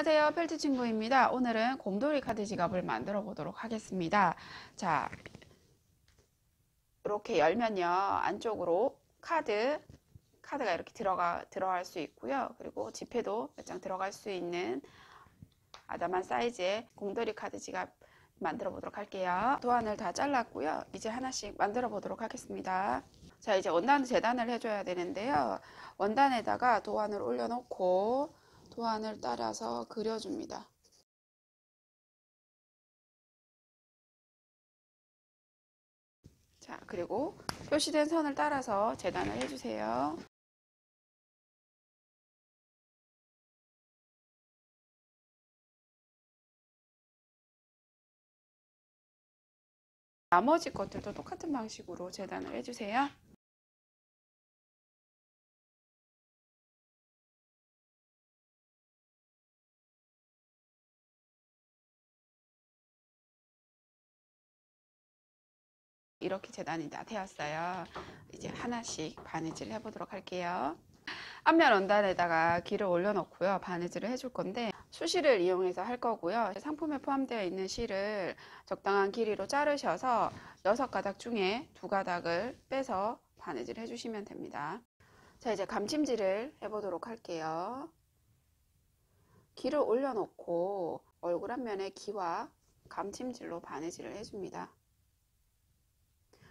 안녕하세요, 펠트 친구입니다. 오늘은 곰돌이 카드 지갑을 만들어 보도록 하겠습니다. 자, 이렇게 열면요, 안쪽으로 카드가 이렇게 들어갈 수 있고요. 그리고 지폐도 몇 장 들어갈 수 있는 아담한 사이즈의 곰돌이 카드 지갑 만들어 보도록 할게요. 도안을 다 잘랐고요. 이제 하나씩 만들어 보도록 하겠습니다. 자, 이제 원단 재단을 해줘야 되는데요. 원단에다가 도안을 올려놓고 도안을 따라서 그려줍니다. 자, 그리고 표시된 선을 따라서 재단을 해주세요. 나머지 것들도 똑같은 방식으로 재단을 해주세요. 이렇게 재단이 다 되었어요. 이제 하나씩 바느질을 해보도록 할게요. 앞면 원단에다가 길을 올려놓고요. 바느질을 해줄 건데 수실을 이용해서 할 거고요. 상품에 포함되어 있는 실을 적당한 길이로 자르셔서 6가닥 중에 2가닥을 빼서 바느질 해주시면 됩니다. 자, 이제 감침질을 해보도록 할게요. 길을 올려놓고 얼굴 앞면에 기와 감침질로 바느질을 해줍니다.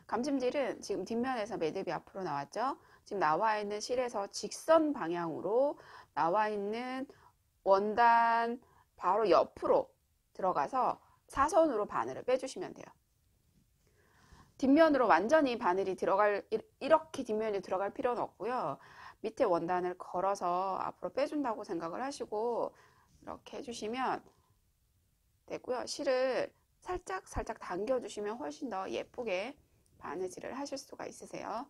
감침질은 지금 뒷면에서 매듭이 앞으로 나왔죠. 지금 나와 있는 실에서 직선 방향으로 나와 있는 원단 바로 옆으로 들어가서 사선으로 바늘을 빼주시면 돼요. 뒷면으로 완전히 바늘이 이렇게 뒷면이 들어갈 필요는 없고요. 밑에 원단을 걸어서 앞으로 빼준다고 생각을 하시고 이렇게 해주시면 되고요. 실을 살짝 당겨주시면 훨씬 더 예쁘게 바느질을 하실 수가 있으세요.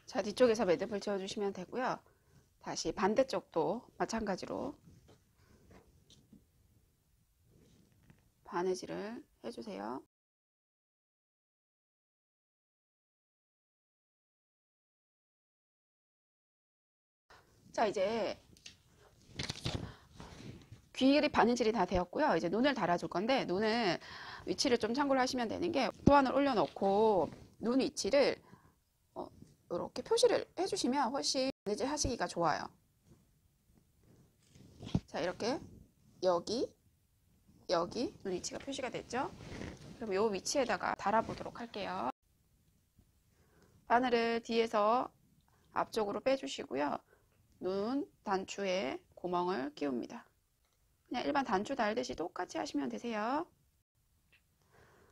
자, 뒤쪽에서 매듭을 지어주시면 되고요. 다시 반대쪽도 마찬가지로 바느질을 해주세요. 자, 이제 귀리 바느질이 다 되었고요. 이제 눈을 달아줄 건데 눈을 위치를 좀 참고를 하시면 되는 게 도안을 올려놓고 눈 위치를 이렇게 표시를 해주시면 훨씬 바느질 하시기가 좋아요. 자, 이렇게 여기 눈 위치가 표시가 됐죠? 그럼 이 위치에다가 달아보도록 할게요. 바늘을 뒤에서 앞쪽으로 빼주시고요. 눈 단추에 구멍을 끼웁니다. 그냥 일반 단추 달듯이 똑같이 하시면 되세요.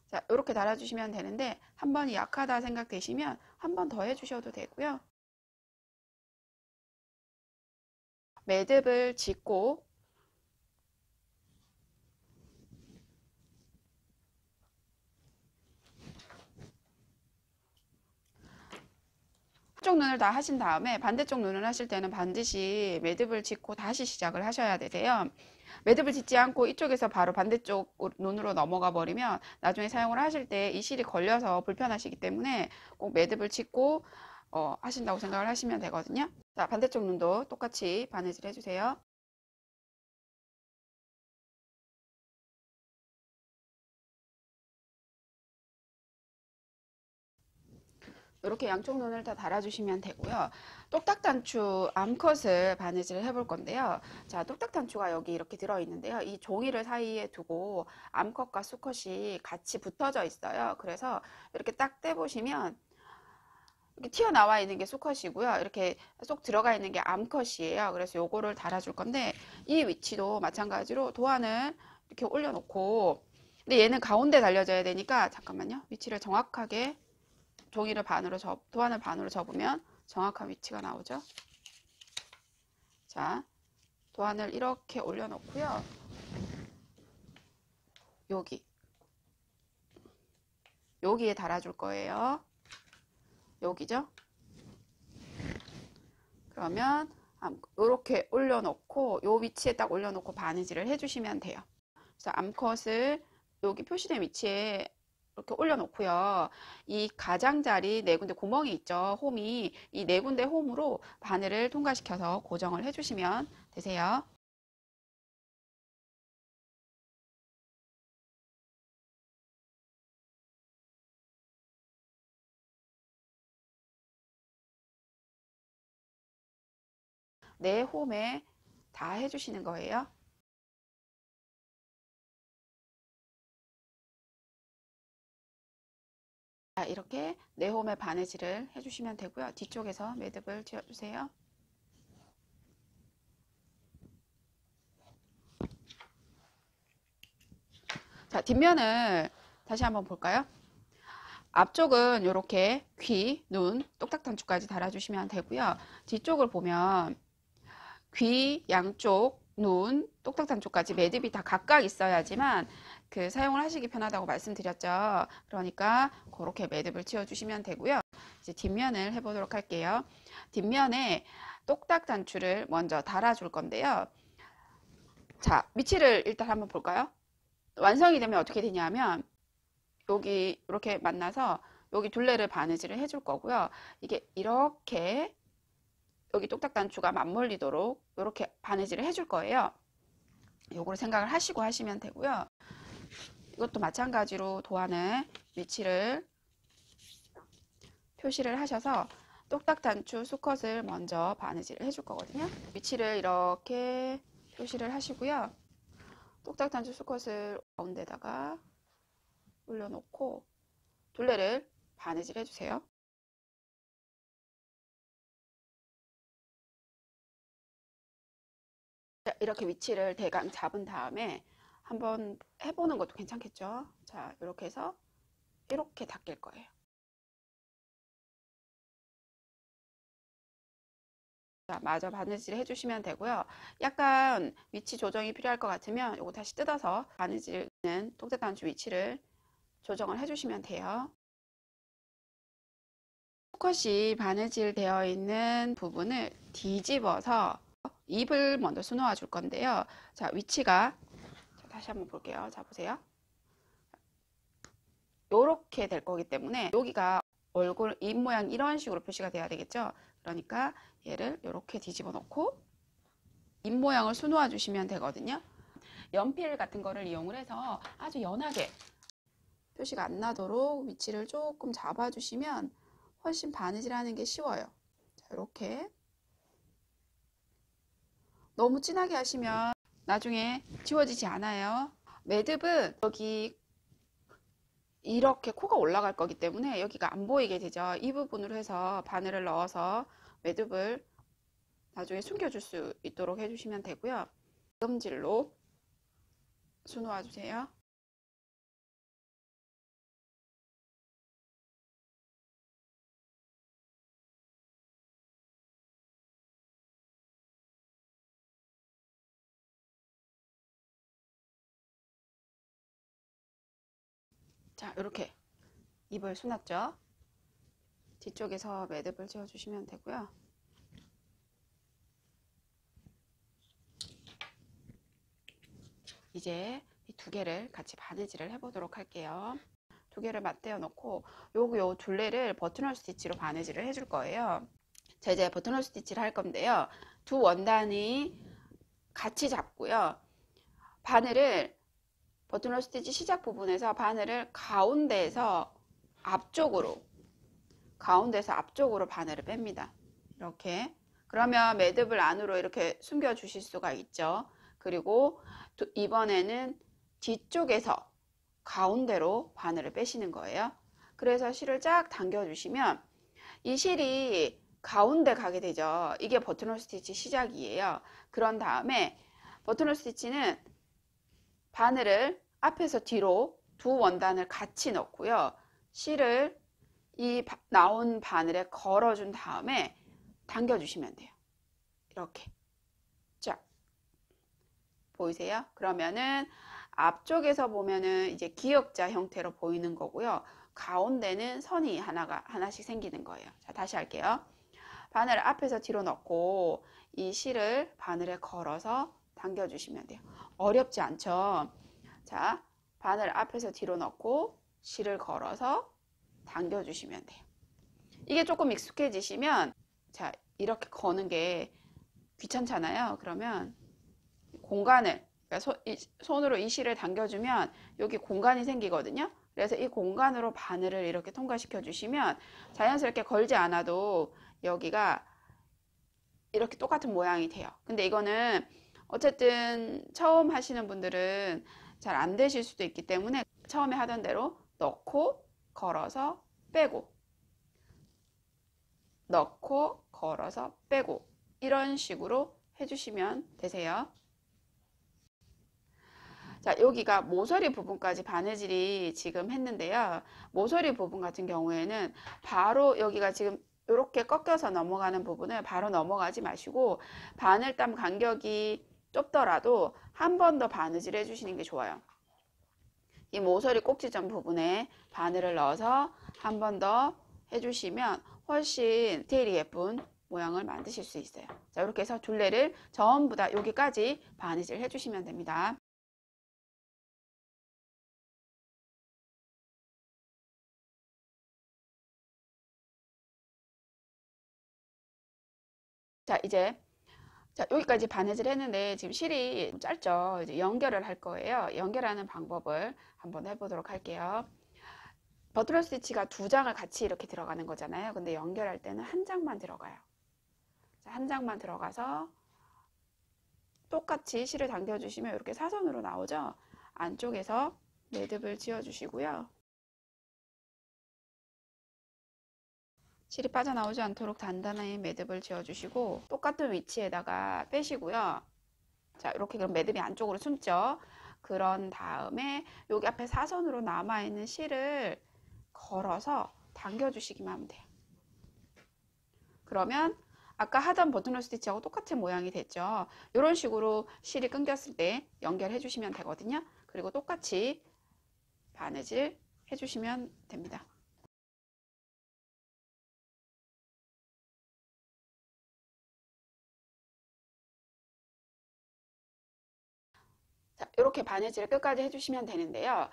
자, 이렇게 달아주시면 되는데 한 번이 약하다 생각되시면 한 번 더 해주셔도 되고요. 매듭을 짓고 한쪽 눈을 다 하신 다음에 반대쪽 눈을 하실 때는 반드시 매듭을 짓고 다시 시작을 하셔야 되세요. 매듭을 짓지 않고 이쪽에서 바로 반대쪽 눈으로 넘어가 버리면 나중에 사용을 하실 때 이 실이 걸려서 불편하시기 때문에 꼭 매듭을 짓고 하신다고 생각을 하시면 되거든요. 자, 반대쪽 눈도 똑같이 바느질 해주세요. 이렇게 양쪽 눈을 다 달아주시면 되고요. 똑딱단추 암컷을 바느질을 해볼 건데요. 자, 똑딱단추가 여기 이렇게 들어있는데요. 이 종이를 사이에 두고 암컷과 수컷이 같이 붙어져 있어요. 그래서 이렇게 딱 떼보시면 이렇게 튀어나와 있는 게 수컷이고요. 이렇게 쏙 들어가 있는 게 암컷이에요. 그래서 요거를 달아줄 건데 이 위치도 마찬가지로 도안을 이렇게 올려놓고 근데 얘는 가운데 달려져야 되니까 잠깐만요. 위치를 정확하게 도안을 반으로 접으면 정확한 위치가 나오죠. 자, 도안을 이렇게 올려놓고요. 여기에 달아줄 거예요. 여기죠. 그러면 이렇게 올려놓고 요 위치에 딱 올려놓고 바느질을 해주시면 돼요. 그래서 암컷을 여기 표시된 위치에 이렇게 올려놓고요. 이 가장자리 네 군데 구멍이 있죠. 홈이 이 네 군데 홈으로 바늘을 통과시켜서 고정을 해주시면 되세요. 네 홈에 다 해주시는 거예요. 자, 이렇게 네 홈에 바느질을 해주시면 되고요. 뒤쪽에서 매듭을 지어주세요. 자, 뒷면을 다시 한번 볼까요? 앞쪽은 이렇게 귀, 눈, 똑딱단추까지 달아주시면 되고요. 뒤쪽을 보면 귀, 양쪽, 눈, 똑딱단추까지 매듭이 다 각각 있어야지만 그 사용을 하시기 편하다고 말씀드렸죠. 그러니까 그렇게 매듭을 지어주시면 되고요. 이제 뒷면을 해보도록 할게요. 뒷면에 똑딱단추를 먼저 달아줄 건데요. 자, 위치를 일단 한번 볼까요? 완성이 되면 어떻게 되냐면 여기 이렇게 만나서 여기 둘레를 바느질을 해줄 거고요. 이게 이렇게 여기 똑딱단추가 맞물리도록 이렇게 바느질을 해줄 거예요. 요거를 생각을 하시고 하시면 되고요. 이것도 마찬가지로 도안의 위치를 표시를 하셔서 똑딱단추 수컷을 먼저 바느질을 해줄 거거든요. 위치를 이렇게 표시를 하시고요. 똑딱단추 수컷을 가운데다가 올려놓고 둘레를 바느질 해주세요. 이렇게 위치를 대강 잡은 다음에 한번 해보는 것도 괜찮겠죠. 자, 이렇게 해서 이렇게 닦일 거예요. 자, 마저 바느질 해주시면 되고요. 약간 위치 조정이 필요할 것 같으면 이거 다시 뜯어서 바느질은 똑딱단추 위치를 조정을 해주시면 돼요. 수컷이 바느질 되어 있는 부분을 뒤집어서 잎을 먼저 수놓아 줄 건데요. 자, 위치가 다시 한번 볼게요. 자, 보세요. 요렇게 될 거기 때문에 여기가 얼굴 입 모양 이런 식으로 표시가 돼야 되겠죠. 그러니까 얘를 이렇게 뒤집어 놓고 입 모양을 수놓아 주시면 되거든요. 연필 같은 거를 이용을 해서 아주 연하게 표시가 안 나도록 위치를 조금 잡아 주시면 훨씬 바느질 하는 게 쉬워요. 자, 이렇게 너무 진하게 하시면 나중에 지워지지 않아요. 매듭은 여기 이렇게 코가 올라갈 거기 때문에 여기가 안 보이게 되죠. 이 부분으로 해서 바늘을 넣어서 매듭을 나중에 숨겨줄 수 있도록 해주시면 되고요. 금질로 수놓아 주세요. 자, 이렇게 입을 수놨죠. 뒤쪽에서 매듭을 지어주시면 되고요. 이제 이 두 개를 같이 바느질을 해보도록 할게요. 두 개를 맞대어 놓고 요 둘레를 버튼홀 스티치로 바느질을 해줄 거예요. 자, 이제 버튼홀 스티치를 할 건데요. 두 원단이 같이 잡고요. 바늘을 버튼홀 스티치 시작 부분에서 바늘을 가운데에서 앞쪽으로 바늘을 뺍니다. 이렇게. 그러면 매듭을 안으로 이렇게 숨겨 주실 수가 있죠. 그리고 이번에는 뒤쪽에서 가운데로 바늘을 빼시는 거예요. 그래서 실을 쫙 당겨 주시면 이 실이 가운데 가게 되죠. 이게 버튼홀 스티치 시작이에요. 그런 다음에 버튼홀 스티치는 바늘을 앞에서 뒤로 두 원단을 같이 넣고요. 실을 이 나온 바늘에 걸어준 다음에 당겨주시면 돼요. 이렇게 쫙 보이세요? 그러면은 앞쪽에서 보면은 이제 기역자 형태로 보이는 거고요. 가운데는 선이 하나씩 생기는 거예요. 자, 다시 할게요. 바늘을 앞에서 뒤로 넣고 이 실을 바늘에 걸어서 당겨주시면 돼요. 어렵지 않죠? 자, 바늘 앞에서 뒤로 넣고 실을 걸어서 당겨주시면 돼요. 이게 조금 익숙해지시면, 자, 이렇게 거는 게 귀찮잖아요. 그러면 공간을, 그러니까 손으로 이 실을 당겨주면 여기 공간이 생기거든요. 그래서 이 공간으로 바늘을 이렇게 통과시켜 주시면 자연스럽게 걸지 않아도 여기가 이렇게 똑같은 모양이 돼요. 근데 이거는 어쨌든 처음 하시는 분들은 잘 안 되실 수도 있기 때문에 처음에 하던 대로 넣고 걸어서 빼고, 넣고 걸어서 빼고, 이런 식으로 해주시면 되세요. 자, 여기가 모서리 부분까지 바느질이 지금 했는데요. 모서리 부분 같은 경우에는 바로 여기가 지금 이렇게 꺾여서 넘어가는 부분을 바로 넘어가지 마시고, 바늘땀 간격이 좁더라도 한 번 더 바느질 해주시는 게 좋아요. 이 모서리 꼭지점 부분에 바늘을 넣어서 한 번 더 해주시면 훨씬 디테일이 예쁜 모양을 만드실 수 있어요. 자, 이렇게 해서 둘레를 전부 다 여기까지 바느질 해주시면 됩니다. 자, 이제 여기까지 바느질 했는데 지금 실이 짧죠. 이제 연결을 할 거예요. 연결하는 방법을 한번 해보도록 할게요. 버튼홀 스티치가 두 장을 같이 이렇게 들어가는 거잖아요. 근데 연결할 때는 한 장만 들어가요. 자, 한 장만 들어가서 똑같이 실을 당겨주시면 이렇게 사선으로 나오죠. 안쪽에서 매듭을 지어주시고요. 실이 빠져나오지 않도록 단단히 매듭을 지어주시고 똑같은 위치에다가 빼시고요. 자, 이렇게 그럼 매듭이 안쪽으로 숨죠. 그런 다음에 여기 앞에 사선으로 남아있는 실을 걸어서 당겨주시기만 하면 돼요. 그러면 아까 하던 버튼홀 스티치하고 똑같은 모양이 됐죠. 이런 식으로 실이 끊겼을 때 연결해 주시면 되거든요. 그리고 똑같이 바느질 해주시면 됩니다. 자, 이렇게 바느질을 끝까지 해주시면 되는데요.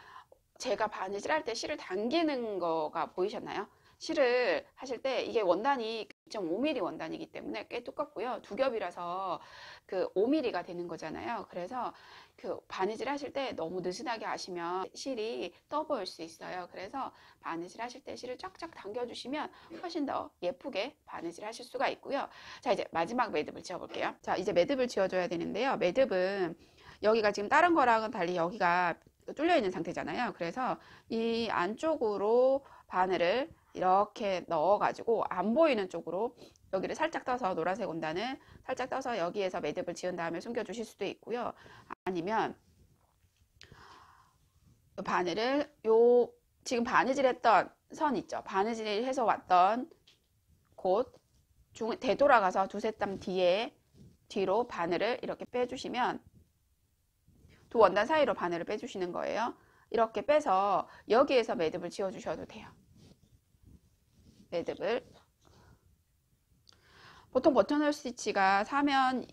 제가 바느질 할 때 실을 당기는 거가 보이셨나요? 실을 하실 때 이게 원단이 2.5mm 원단이기 때문에 꽤 두껍고요. 두 겹이라서 그 5mm가 되는 거잖아요. 그래서 그 바느질 하실 때 너무 느슨하게 하시면 실이 떠 보일 수 있어요. 그래서 바느질 하실 때 실을 쫙쫙 당겨주시면 훨씬 더 예쁘게 바느질 하실 수가 있고요. 자, 이제 마지막 매듭을 지어 볼게요. 자, 이제 매듭을 지어줘야 되는데요. 매듭은 여기가 지금 다른 거랑은 달리 여기가 뚫려 있는 상태잖아요. 그래서 이 안쪽으로 바늘을 이렇게 넣어 가지고 안 보이는 쪽으로 여기를 살짝 떠서, 노란색 원단을 살짝 떠서 여기에서 매듭을 지은 다음에 숨겨 주실 수도 있고요. 아니면 바늘을 지금 바느질 했던 선 있죠. 바느질 해서 왔던 곳 되돌아가서 두세 땀 뒤로 바늘을 이렇게 빼주시면 두 원단 사이로 바늘을 빼주시는 거예요. 이렇게 빼서 여기에서 매듭을 지어 주셔도 돼요. 매듭을 보통 버튼홀 스티치가 사면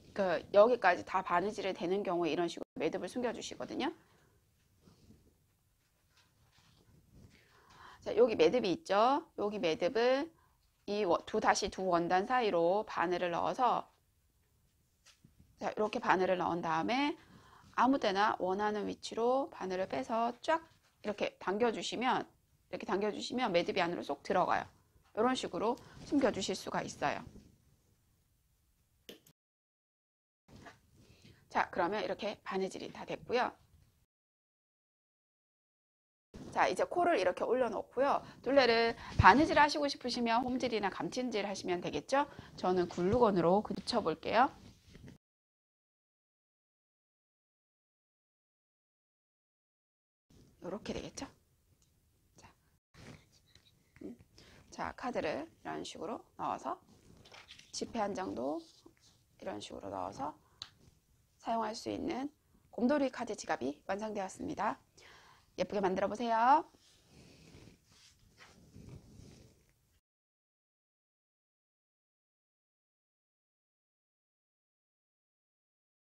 여기까지 다 바느질이 되는 경우에 이런 식으로 매듭을 숨겨 주시거든요. 자, 여기 매듭이 있죠. 여기 매듭을 다시 두 원단 사이로 바늘을 넣어서, 자, 이렇게 바늘을 넣은 다음에 아무 때나 원하는 위치로 바늘을 빼서 쫙 이렇게 당겨주시면 매듭이 안으로 쏙 들어가요. 이런 식으로 숨겨 주실 수가 있어요. 자, 그러면 이렇게 바느질이 다 됐고요. 자, 이제 코를 이렇게 올려놓고요. 둘레를 바느질 하시고 싶으시면 홈질이나 감침질 하시면 되겠죠. 저는 글루건으로 붙여볼게요. 이렇게 되겠죠. 자, 카드를 이런 식으로 넣어서 지폐 한 장도 이런 식으로 넣어서 사용할 수 있는 곰돌이 카드 지갑이 완성되었습니다. 예쁘게 만들어 보세요.